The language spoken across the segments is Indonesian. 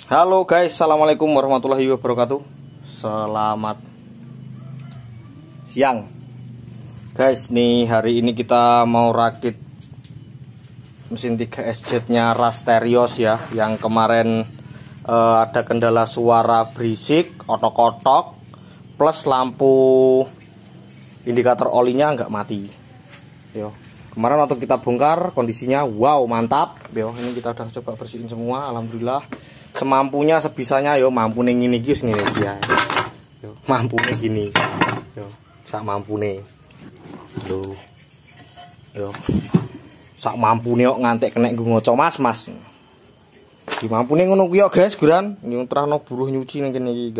Halo guys, assalamualaikum warahmatullahi wabarakatuh. Selamat siang guys. Nih hari ini kita mau rakit mesin 3SZ nya Rasterios ya. Yang kemarin ada kendala suara berisik, otok-otok, plus lampu indikator olinya nggak mati. Yo, kemarin waktu kita bongkar kondisinya wow mantap. Yo, ini kita udah coba bersihin semua, alhamdulillah. Semampunya sebisanya yo, mampu ning ngene iki wis ngene iki ya. Yo, mampune gini. Yo, sak mampune. Yo. Sak mampune kok ngantek kena nggo ngoco Mas. Di mampune ngono kuwi yo guys, guran. Ini terahno buruh nyuci ning kene iki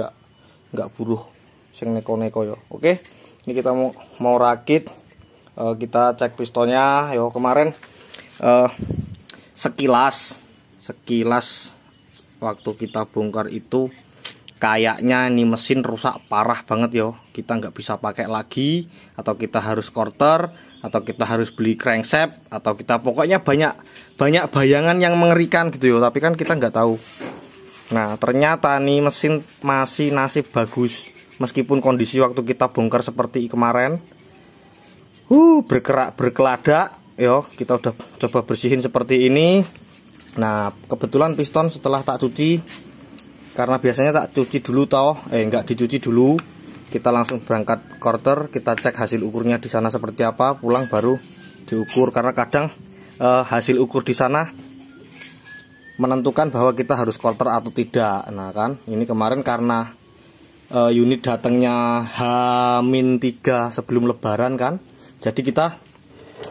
enggak buruh sing neko-neko yo. Oke. Ini kita mau rakit. Kita cek pistonnya yo kemarin sekilas waktu kita bongkar itu kayaknya ini mesin rusak parah banget yo. Kita nggak bisa pakai lagi, atau kita harus quarter, atau kita harus beli crankshaft, atau kita pokoknya banyak bayangan yang mengerikan gitu yo. Tapi kan kita nggak tahu. Nah ternyata nih mesin masih nasib bagus meskipun kondisi waktu kita bongkar seperti kemarin. Berkeladak yo. Kita udah coba bersihin seperti ini. Nah kebetulan piston setelah tak cuci, karena biasanya tak cuci dulu nggak dicuci dulu, kita langsung berangkat quarter, kita cek hasil ukurnya di sana seperti apa, pulang baru diukur, karena kadang hasil ukur di sana menentukan bahwa kita harus quarter atau tidak. Nah kan ini kemarin karena unit datangnya H-3 sebelum lebaran kan, jadi kita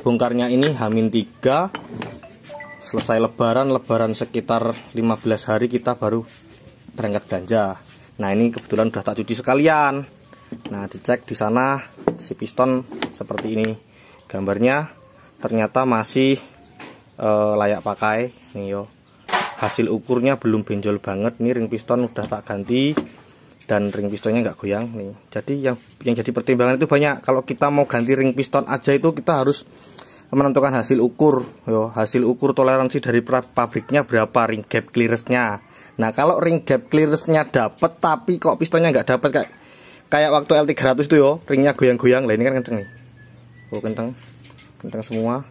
bongkarnya ini H-3 selesai lebaran sekitar 15 hari kita baru berangkat belanja. Nah ini kebetulan udah tak cuci sekalian. Nah dicek di sana si piston seperti ini gambarnya, ternyata masih layak pakai nih yo. Hasil ukurnya belum benjol banget. Ini ring piston udah tak ganti dan ring pistonnya nggak goyang nih. Jadi yang jadi pertimbangan itu banyak. Kalau kita mau ganti ring piston aja itu kita harus menentukan hasil ukur yo, hasil ukur toleransi dari pabriknya berapa, ring gap clearance-nya. Nah kalau ring gap clearance-nya dapet tapi kok pistonnya nggak dapet, kayak waktu L300 itu yo, ringnya goyang-goyang. Lah ini kan kenceng nih, kenceng semua.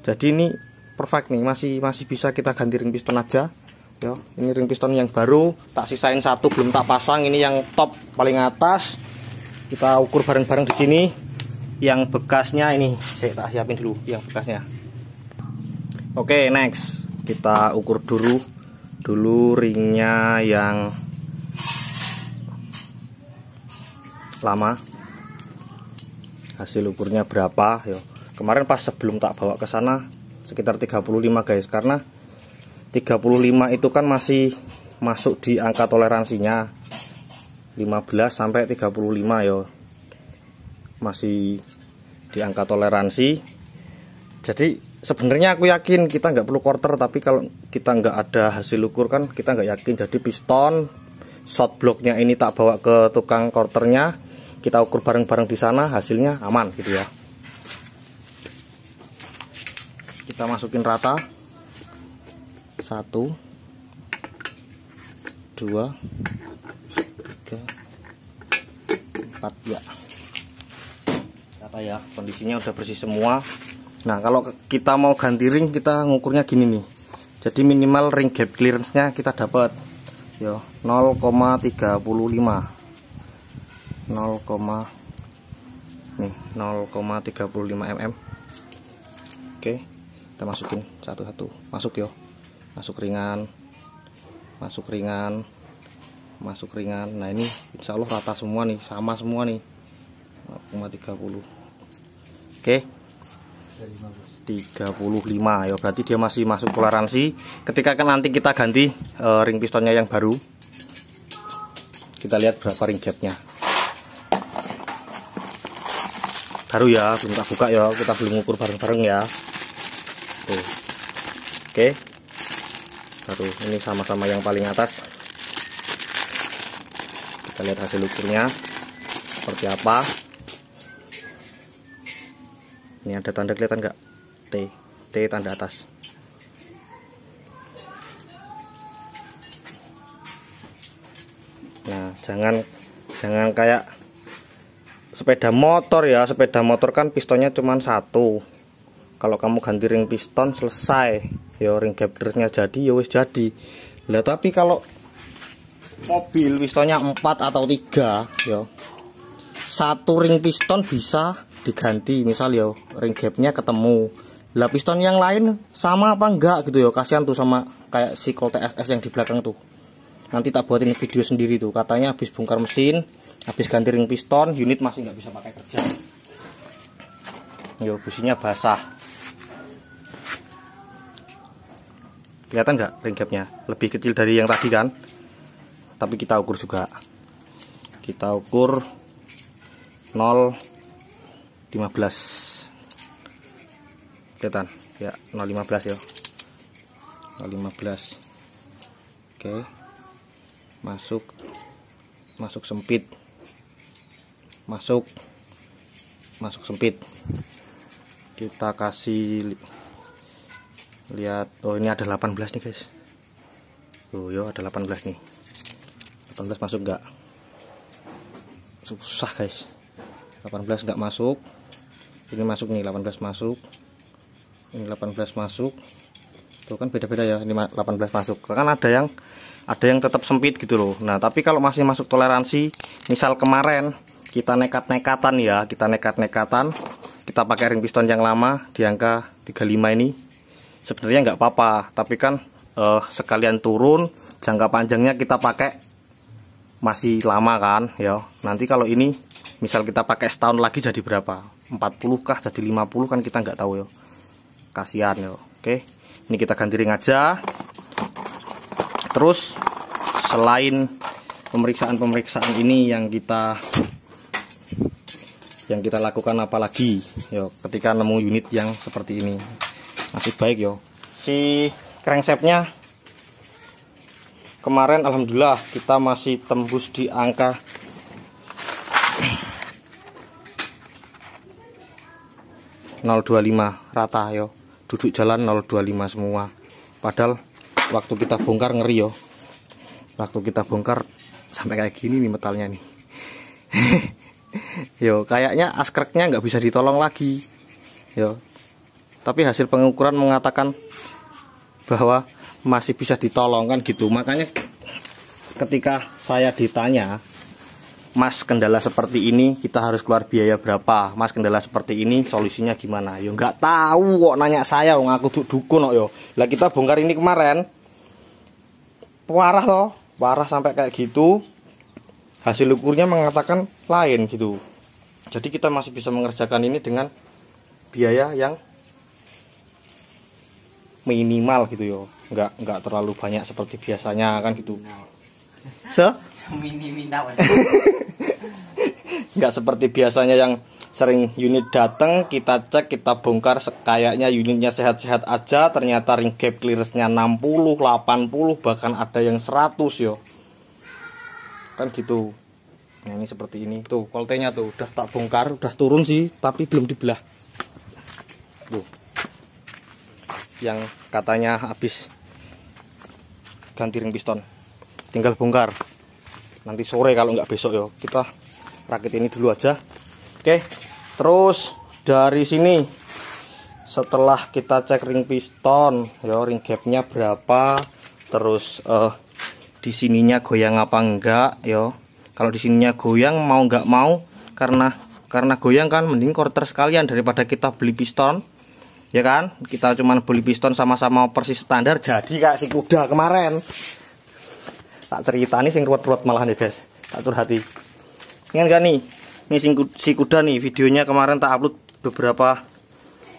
Jadi ini perfect nih, masih bisa kita ganti ring piston aja yo. Ini ring piston yang baru, tak sisain satu belum tak pasang. Ini yang top paling atas, kita ukur bareng-bareng di sini. Yang bekasnya ini saya tak siapin dulu yang bekasnya. Oke, next kita ukur dulu ringnya yang lama, hasil ukurnya berapa yo. Kemarin pas sebelum tak bawa ke sana sekitar 35 guys, karena 35 itu kan masih masuk di angka toleransinya 15 sampai 35 yo, masih di angka toleransi. Jadi sebenarnya aku yakin kita nggak perlu quarter, tapi kalau kita nggak ada hasil ukur kan kita nggak yakin. Jadi piston shot blocknya ini tak bawa ke tukang quarternya, kita ukur bareng-bareng di sana, hasilnya aman gitu ya. Kita masukin rata 1 2 3 4 ya. Rata ya, kondisinya udah bersih semua. Nah kalau kita mau ganti ring kita ngukurnya gini nih. Jadi minimal ring gap clearance nya kita dapat yo 0,35 mm. Oke, kita masukin satu-satu. Masuk yo, masuk ringan. Nah ini insya Allah rata semua nih, sama semua nih 0,30. Oke, 35 ya, berarti dia masih masuk toleransi. Ketika kan nanti kita ganti ring pistonnya yang baru, kita lihat berapa ring gapnya baru ya, belum tak buka ya, kita belum ukur bareng-bareng ya. Oke, baru ini sama-sama yang paling atas. Kita lihat hasil ukurnya seperti apa. Ini ada tanda, kelihatan nggak? T tanda atas. Nah, jangan kayak sepeda motor ya. Sepeda motor kan pistonnya cuma satu. Kalau kamu ganti ring piston selesai ya, ring gap-nya jadi ya wis jadi. Lah tapi kalau mobil pistonnya 4 atau 3 ya, satu ring piston bisa diganti, misal ya ring gapnya ketemu. Lah piston yang lain sama apa enggak gitu ya, kasihan tuh sama kayak si Colt TFS yang di belakang tuh. Nanti tak buatin video sendiri tuh, katanya habis bongkar mesin, habis ganti ring piston, unit masih nggak bisa pakai kerja. Yo, businya basah. Kelihatan nggak ring gapnya? Lebih kecil dari yang tadi kan? Tapi kita ukur juga. Kita ukur 0,15. Kelihatan? Ya, 0,15 ya. 0,15. Oke. Masuk sempit. Masuk sempit. Kita kasih lihat, oh ini ada 18 nih guys. Oh yo, ada 18 nih. 18 masuk enggak? Susah guys. 18 enggak masuk. Ini masuk nih, 18 masuk. Ini 18 masuk. Tuh kan beda-beda ya. Ini 18 masuk. Kan ada yang tetap sempit gitu loh. Nah, tapi kalau masih masuk toleransi, misal kemarin kita nekat-nekatan ya, kita pakai ring piston yang lama di angka 35 ini. Sebenarnya nggak apa-apa, tapi kan sekalian turun, jangka panjangnya kita pakai masih lama kan ya. Nanti kalau ini misal kita pakai setahun lagi jadi berapa, 40 kah jadi 50 kan kita nggak tahu ya, kasihan ya. Oke, ini kita ganti ring aja. Terus selain pemeriksaan ini yang kita lakukan apalagi ya, ketika nemu unit yang seperti ini. Masih baik yo. Si crankshaftnya kemarin alhamdulillah kita masih tembus di angka 0,25 rata yo. Duduk jalan 0,25 semua. Padahal waktu kita bongkar ngeri yo. Waktu kita bongkar sampai kayak gini nih metalnya nih. Yo, kayaknya askreknya nggak bisa ditolong lagi. Yo. Tapi hasil pengukuran mengatakan bahwa masih bisa ditolong kan gitu. Makanya ketika saya ditanya, Mas kendala seperti ini kita harus keluar biaya berapa, Mas kendala seperti ini solusinya gimana, yo nggak tahu kok nanya saya, ngaku dukun kok yo. Lah kita bongkar ini kemarin parah loh, parah sampai kayak gitu. Hasil ukurnya mengatakan lain gitu. Jadi kita masih bisa mengerjakan ini dengan biaya yang minimal gitu yo, nggak terlalu banyak seperti biasanya kan gitu. Nggak seperti biasanya yang sering unit datang kita cek, kita bongkar, kayaknya unitnya sehat-sehat aja, ternyata ring gap clearance-nya 60, 80, bahkan ada yang 100 yo. Kan gitu. Nah, ini seperti ini. Tuh, koltenya tuh udah tak bongkar, udah turun sih, tapi belum dibelah. Tuh. Yang katanya habis ganti ring piston, tinggal bongkar nanti sore kalau nggak besok yo. Kita rakit ini dulu aja. Oke, terus dari sini setelah kita cek ring piston yo, ring gapnya berapa, terus di sininya goyang apa enggak yo. Kalau di sininya goyang mau nggak mau, karena goyang kan mending quarter sekalian daripada kita beli piston. Ya kan, kita cuman beli piston sama-sama persis standar, jadi kayak si kuda kemarin. Tak cerita nih sing ruwet-ruwet malahan ya guys, tak curhati. Ingat gak nih, ini si kuda nih, videonya kemarin tak upload beberapa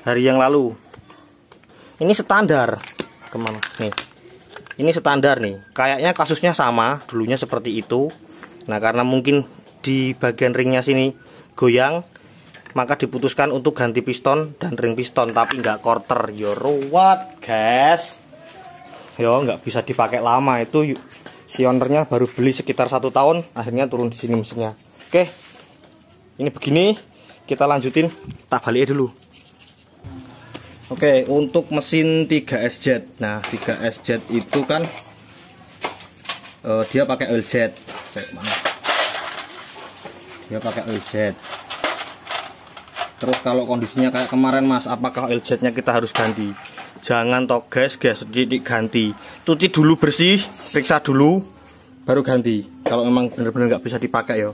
hari yang lalu. Ini standar, kemana nih? Ini standar nih, kayaknya kasusnya sama, dulunya seperti itu. Nah karena mungkin di bagian ringnya sini goyang, maka diputuskan untuk ganti piston dan ring piston, tapi nggak quarter. Yo ruwet guys, yo nggak bisa dipakai lama. Itu si ownernya baru beli sekitar 1 tahun, akhirnya turun di sini mesinnya. Oke, ini begini, kita lanjutin, tak balik dulu. Oke, untuk mesin 3SZ, nah 3SZ itu kan dia pakai oil jet. mana? Dia pakai oil jet. Terus kalau kondisinya kayak kemarin Mas, apakah oil jetnya kita harus ganti? Jangan toh guys, sedikit ganti. Cuci dulu bersih, periksa dulu, baru ganti. Kalau memang benar-benar nggak bisa dipakai ya.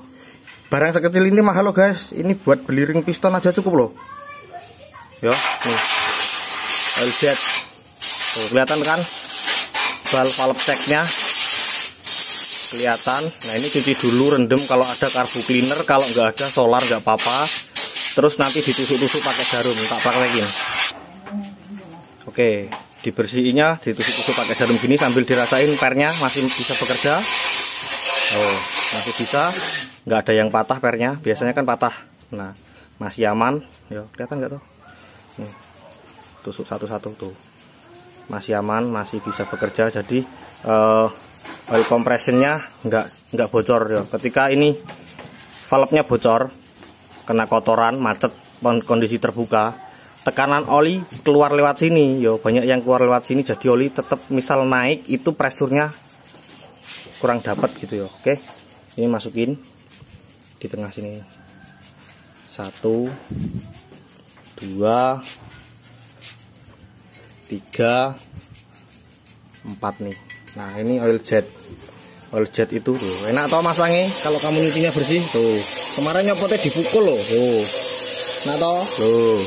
Barang sekecil ini mahal loh guys. Ini buat beli ring piston aja cukup loh. Yo, nih oil jet. Tuh, kelihatan kan? Valve checknya kelihatan. Nah ini cuci dulu, rendem kalau ada karbu cleaner, kalau nggak ada solar nggak apa-apa. Terus nanti ditusuk-tusuk pakai jarum, tak praktekin. Oke, dibersihinnya, ditusuk-tusuk pakai jarum gini sambil dirasain pernya masih bisa bekerja. Oh, masih bisa, nggak ada yang patah pernya. Biasanya kan patah. Nah, masih aman. Yo, kelihatan nggak tuh? Nih, tusuk satu-satu tuh. Masih aman, masih bisa bekerja. Jadi oil compressionnya nggak bocor ya. Ketika ini valve-nya bocor, kena kotoran, macet, kondisi terbuka, tekanan oli keluar lewat sini, yo banyak yang keluar lewat sini, jadi oli tetap misal naik itu presurnya kurang dapat gitu ya. Oke, ini masukin di tengah sini, 1, 2, 3, 4 nih. Nah ini oil jet. Oil jet itu tuh enak toh masangnya kalau kamu nyucinya bersih tuh. Kemarin nyopotnya dipukul loh. Tuh. Nah toh. Loh.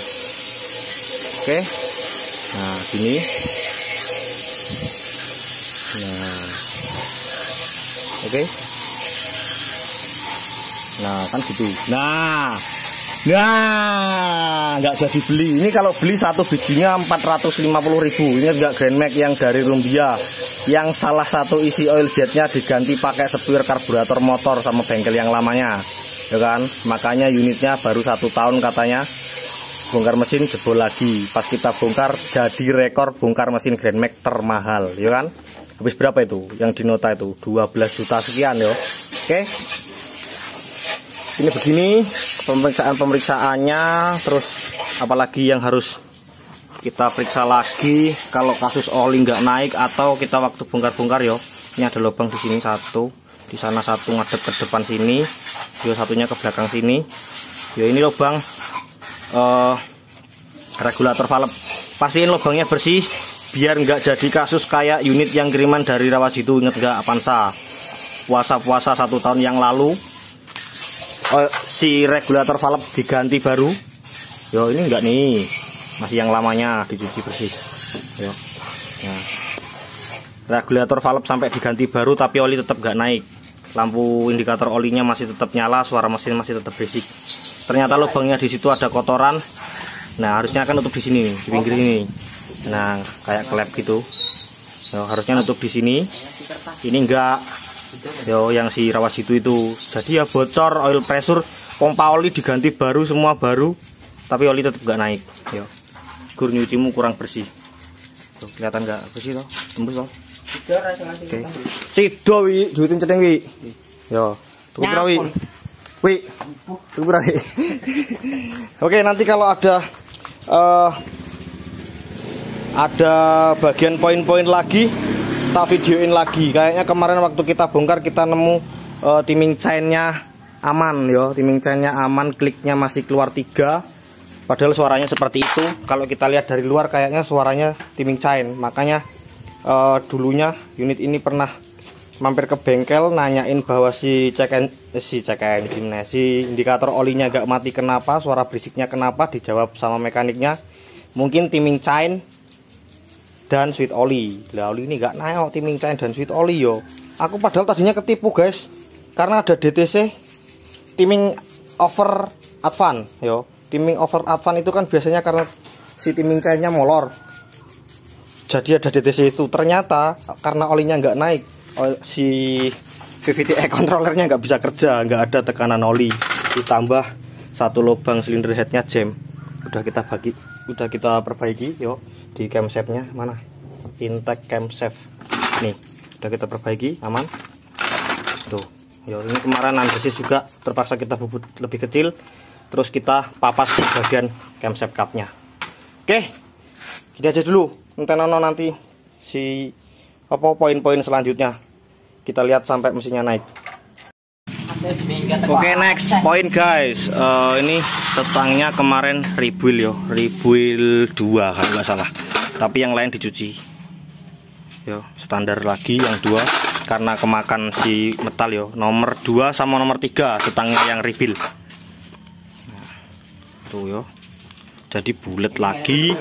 Oke. Nah, gini. Nah. Oke. Nah, kan gitu. Nah, nggak jadi beli. Ini kalau beli satu bijinya 450.000. Ini enggak Grand Max yang dari Rumbia. Yang salah satu isi oil jetnya diganti pakai setir karburator motor sama bengkel yang lamanya. Ya kan? Makanya unitnya baru 1 tahun katanya. Bongkar mesin jebol lagi. Pas kita bongkar jadi rekor bongkar mesin Grand Max termahal, ya kan? Habis berapa itu? Yang di nota itu 12 juta sekian ya. Oke. Ini begini pemeriksaannya, terus apalagi yang harus kita periksa lagi kalau kasus oli nggak naik atau kita waktu bongkar-bongkar yo. Ini ada lubang di sini 1, di sana 1 ngadep ke depan sini, yo satunya ke belakang sini. Yo ini lubang regulator valve. Pastiin lubangnya bersih biar nggak jadi kasus kayak unit yang kiriman dari Rawasido. Ingat nggak Avanza? Puasa-puasa 1 tahun yang lalu. Si regulator valve diganti baru. Yo ini enggak nih, masih yang lamanya dicuci bersih. Yo. Nah, regulator valve sampai diganti baru tapi oli tetap enggak naik. Lampu indikator olinya masih tetap nyala, suara mesin masih tetap berisik. Ternyata lubangnya di situ ada kotoran. Nah harusnya kan nutup di sini, di pinggir ini. Nah kayak klep gitu. Yo, harusnya nutup di sini. Ini enggak. Yo yang si Rawasido itu, jadi ya bocor oil pressure, pompa oli diganti baru, semua baru, tapi oli tetap gak naik. Yo, gur nyucimu kurang bersih. Tuh, kelihatan gak bersih toh? Tembus toh? Oke. Sido wi, duitin ceteng wi. Yo, tunggu pira wi. Wi. Tunggu pira wi. Oke, nanti kalau ada bagian poin-poin lagi tak videoin lagi. Kayaknya kemarin waktu kita bongkar kita nemu timing chainnya aman yo, timing chainnya aman, kliknya masih keluar 3. Padahal suaranya seperti itu. Kalau kita lihat dari luar kayaknya suaranya timing chain. Makanya dulunya unit ini pernah mampir ke bengkel nanyain bahwa si indikator olinya gak mati kenapa, suara berisiknya kenapa, dijawab sama mekaniknya mungkin timing chain dan sweet oli. Lah oli ini nggak naik timing chain dan sweet oli yo. Aku padahal tadinya ketipu guys, karena ada DTC timing over advance yo. Timing over advance itu kan biasanya karena si timing chainnya molor. Jadi ada DTC itu. Ternyata karena olinya nggak naik, si VVT controllernya nggak bisa kerja, nggak ada tekanan oli. Ditambah 1 lubang silinder headnya jam. Udah kita perbaiki yo. Di camshaftnya mana? Intake camshaft nih udah kita perbaiki, aman tuh. Yo ini kemarin andesis juga terpaksa kita bubut lebih kecil, terus kita papas di bagian camshaft cupnya. Oke, gini aja dulu. Nanti si poin-poin selanjutnya kita lihat sampai mesinnya naik. Oke, next point guys. Ini tetangnya kemarin rebuild yo, rebuild 2 kalau nggak salah. Tapi yang lain dicuci. Yo, standar lagi yang 2 karena kemakan si metal yo. Nomor 2 sama nomor 3 tetangnya yang rebuild. Nah, tuh yo. Jadi bulat lagi.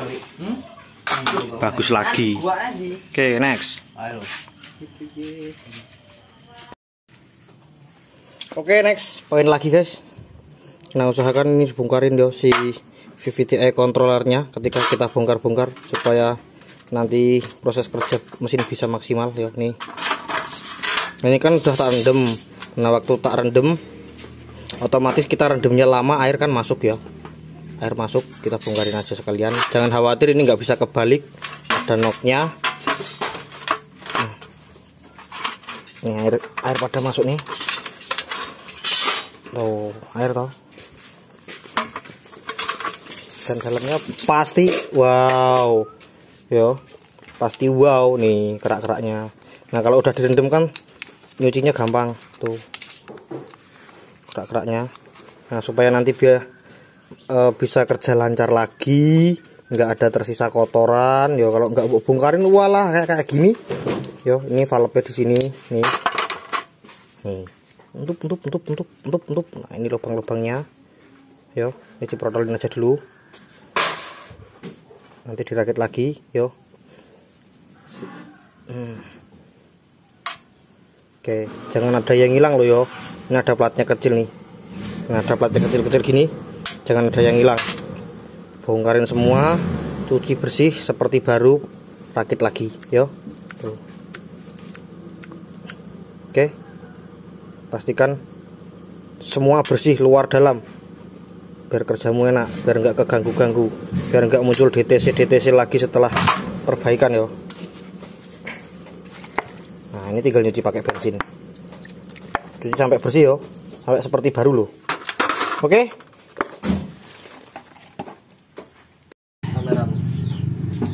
Bagus lagi. Oke, next. Oke, next poin lagi guys. Nah, usahakan ini dibongkarin yo si VVTi controllernya ketika kita bongkar-bongkar supaya nanti proses kerja mesin bisa maksimal yo. Nih, ini kan udah tak rendem. Nah, waktu tak rendem otomatis kita rendemnya lama, air kan masuk ya. Air masuk, kita bongkarin aja sekalian. Jangan khawatir, ini nggak bisa kebalik, ada knocknya. Ini air pada masuk nih. Tuh, air toh. Dan dalamnya pasti wow. Yo, pasti wow nih kerak-keraknya. Nah, kalau udah direndam kan nyucinya gampang tuh. Kerak-keraknya. Nah, supaya nanti biar bisa kerja lancar lagi, nggak ada tersisa kotoran. Yo, kalau nggak bongkarin walah kayak gini. Yo, ini valve di sini nih. Nih. Untuk. Nah, ini lubang-lubangnya. Yo, ini ciprotolin aja dulu. Nanti dirakit lagi, yo. Oke, jangan ada yang hilang loh yo. Ini ada platnya kecil nih. Nah, ada platnya kecil-kecil gini. Jangan ada yang hilang. Bongkarin semua, cuci bersih seperti baru, rakit lagi, yo. Tuh. Oke. Pastikan semua bersih luar dalam biar kerjamu enak, biar nggak keganggu-ganggu, biar nggak muncul DTC lagi setelah perbaikan yo. Nah, ini tinggal nyuci pakai bensin, cuci sampai bersih yo, sampai seperti baru loh. Oke.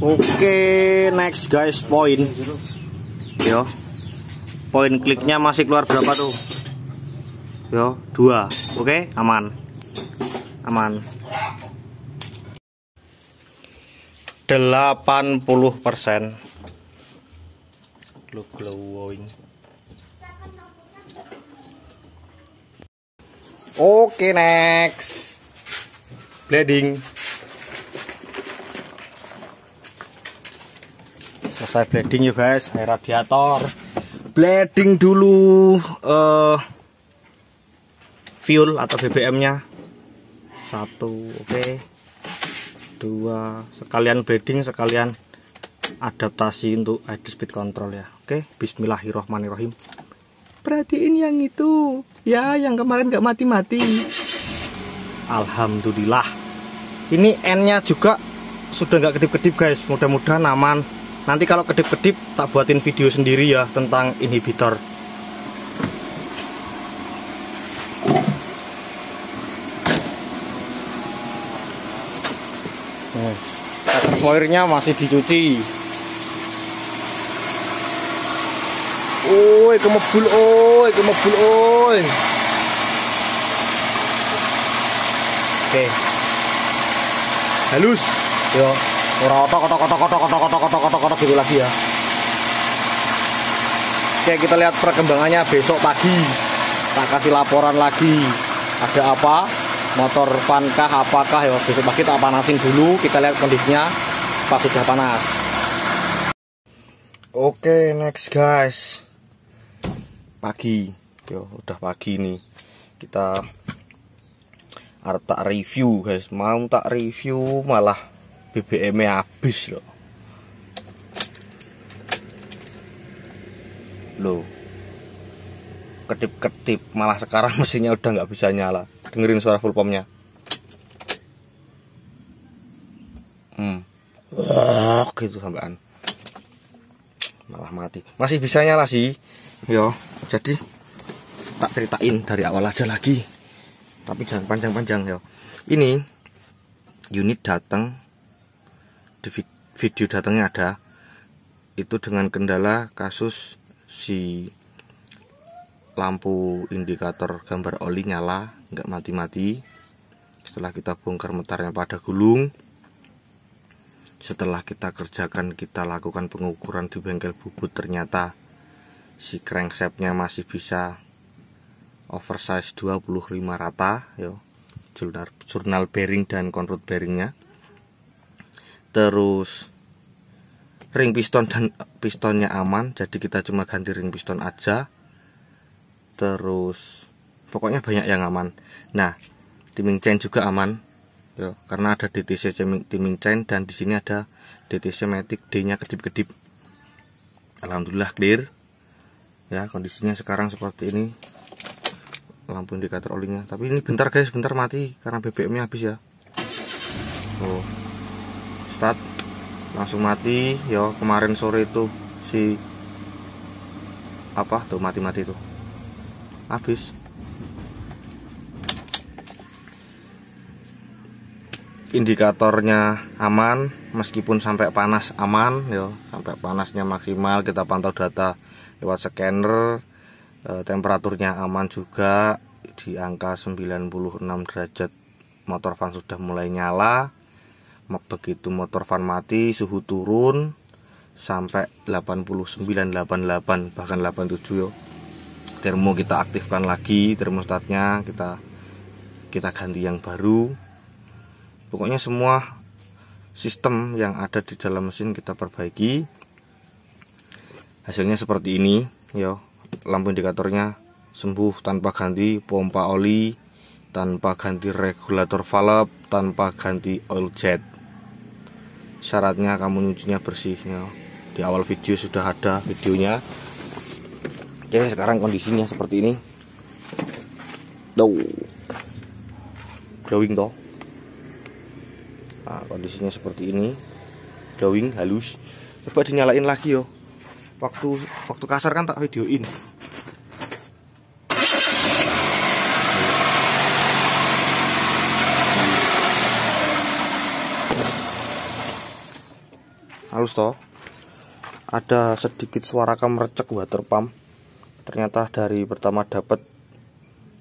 Oke, next guys, poin yo. Poin kliknya masih keluar berapa tuh? Yo, 2. Oke, aman. 80%. Look glowing. Oke, next. Bleeding. Selesai bleeding yuk guys, air radiator. Bleeding dulu fuel atau BBM-nya 1, oke. 2, sekalian bleeding, sekalian adaptasi untuk idle speed control ya. Oke, bismillahirrohmanirrohim. Perhatiin yang itu ya, yang kemarin nggak mati-mati. Alhamdulillah. Ini N-nya juga sudah nggak kedip-kedip guys, mudah-mudahan aman. Nanti kalau kedip-kedip tak buatin video sendiri ya tentang inhibitor. Reservoirnya masih dicuci. Oi, kemebul oi. Oke. Halus. Yo, ora otok gitu lagi ya. Oke, kita lihat perkembangannya besok pagi. Tak kasih laporan lagi. Ada apa? Motor pankah apakah ya, besok pagi tak panasin dulu, kita lihat kondisinya pas sudah panas. Oke, next guys, pagi yo, udah pagi nih, kita tak review guys, mau tak review malah BBM-nya habis loh, kedip-kedip, malah sekarang mesinnya udah nggak bisa nyala. Dengerin suara full pumpnya. Wah, gitu sampean. Malah mati. Masih bisa nyala sih. Yo, jadi tak ceritain dari awal aja lagi. Tapi jangan panjang-panjang yo. Ini unit datang, di video datangnya ada. Itu dengan kendala kasus si lampu indikator gambar oli nyala, nggak mati-mati. Setelah kita bongkar metarnya pada gulung, setelah kita kerjakan, kita lakukan pengukuran di bengkel bubut, ternyata si crankshaftnya masih bisa oversize 25 rata ya, jurnal bearing dan conrod bearingnya. Terus ring piston dan pistonnya aman, jadi kita cuma ganti ring piston aja. Terus pokoknya banyak yang aman. Nah, timing chain juga aman ya, karena ada DTC timing chain dan di sini ada DTC matic, D-nya kedip-kedip. Alhamdulillah clear. Ya, kondisinya sekarang seperti ini. Lampu indikator olinya. Tapi ini bentar guys, bentar mati karena BBM-nya habis ya. Oh. Start langsung mati ya. Kemarin sore itu si apa tuh mati-mati tuh habis. Indikatornya aman meskipun sampai panas aman ya, sampai panasnya maksimal. Kita pantau data lewat scanner. Temperaturnya aman juga di angka 96 derajat. Motor fan sudah mulai nyala. Begitu motor fan mati, suhu turun sampai 89, 88, bahkan 87 yo. Termo kita aktifkan lagi, termostatnya kita ganti yang baru. Pokoknya semua sistem yang ada di dalam mesin kita perbaiki. Hasilnya seperti ini yo. Lampu indikatornya sembuh tanpa ganti pompa oli, tanpa ganti regulator valve, tanpa ganti oil jet. Syaratnya kamu nyucinya bersih ya. Di awal video sudah ada videonya. Oke, sekarang kondisinya seperti ini. Tuh. Glowing toh. Nah, kondisinya seperti ini. Glowing halus. Coba dinyalain lagi yo. Waktu kasar kan tak videoin. Halus toh. Ada sedikit suara kemercek water pump. Ternyata dari pertama dapat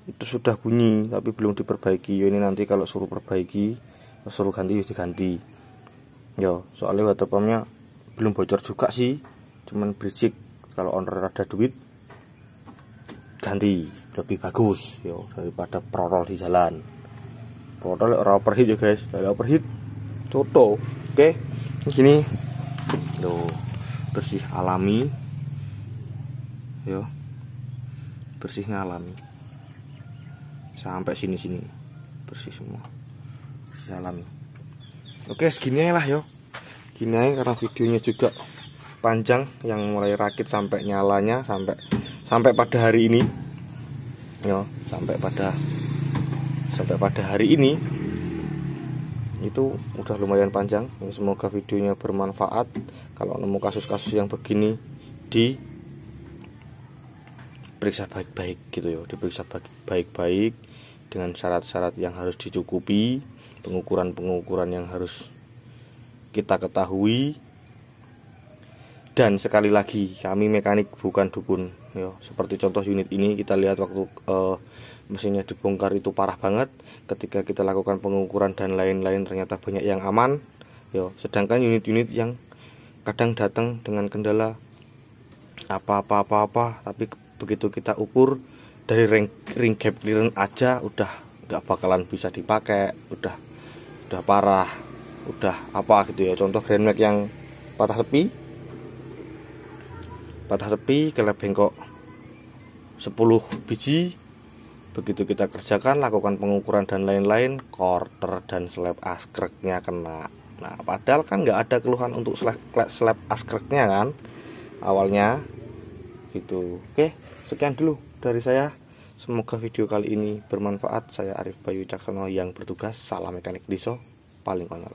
itu sudah bunyi tapi belum diperbaiki. Ini nanti kalau suruh perbaiki, suruh ganti diganti. Yo, soalnya water pumpnya belum bocor juga sih. Cuman berisik. Kalau owner ada duit ganti lebih bagus yo daripada protol di jalan. Protol ora overheat ya guys. Kalau overheat toto. Oke. Gini. Loh, bersih alami. Yo. Bersihnya alami. Sampai sini-sini bersih semua. Bersih alami. Oke, segini lah yo. Gini aja karena videonya juga panjang, yang mulai rakit sampai nyalanya sampai pada hari ini. Yo, sampai pada hari ini itu udah lumayan panjang. Semoga videonya bermanfaat. Kalau nemu kasus-kasus yang begini diperiksa baik-baik gitu ya, diperiksa baik-baik dengan syarat-syarat yang harus dicukupi, pengukuran yang harus kita ketahui. Dan sekali lagi, kami mekanik bukan dukun ya. Seperti contoh unit ini, kita lihat waktu mesinnya dibongkar itu parah banget. Ketika kita lakukan pengukuran dan lain-lain, ternyata banyak yang aman ya. Sedangkan unit-unit yang kadang datang dengan kendala apa, tapi begitu kita ukur dari ring gap clearance aja udah nggak bakalan bisa dipakai, udah parah, udah apa gitu ya. Contoh grand mag yang patah sepi, kelep bengkok 10 biji. Begitu kita kerjakan, lakukan pengukuran dan lain-lain, quarter dan slab askreknya kena. Nah, padahal kan nggak ada keluhan untuk slab askreknya kan awalnya gitu. Oke, sekian dulu dari saya. Semoga video kali ini bermanfaat. Saya Arif Bayu Caksono yang bertugas. Salam mekanik Diso paling konyol.